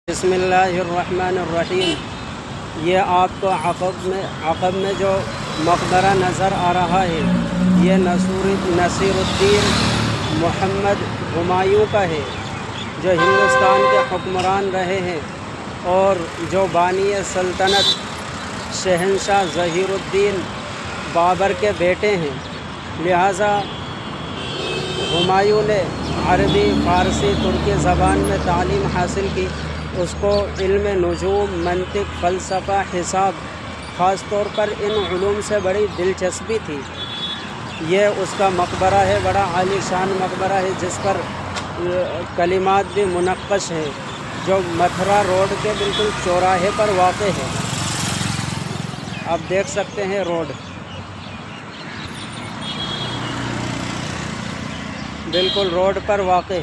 बिस्मिल्लाहिर्रहमानिर्रहीम। ये आपको अक़ब में जो मकबरा नज़र आ रहा है, ये नसीरुद्दीन मोहम्मद हुमायूं का है, जो हिंदुस्तान के हुक्मरान रहे हैं और जो बानी सल्तनत शहंशाह ज़हीरुद्दीन बाबर के बेटे हैं। लिहाजा हुमायूं ने अरबी, फ़ारसी, तुर्की ज़बान में तालीम हासिल की। उसको इल्म नुजूम, मंतिक, फ़लसफ़ा, हिसाब, ख़ास तौर पर इन उलूम से बड़ी दिलचस्पी थी। ये उसका मकबरा है, बड़ा आलीशान मकबरा है, जिस पर कलिमात भी मुनक्कश है, जो मथुरा रोड के बिल्कुल चौराहे पर वाक़ है। आप देख सकते हैं रोड बिल्कुल रोड पर वाक़ है।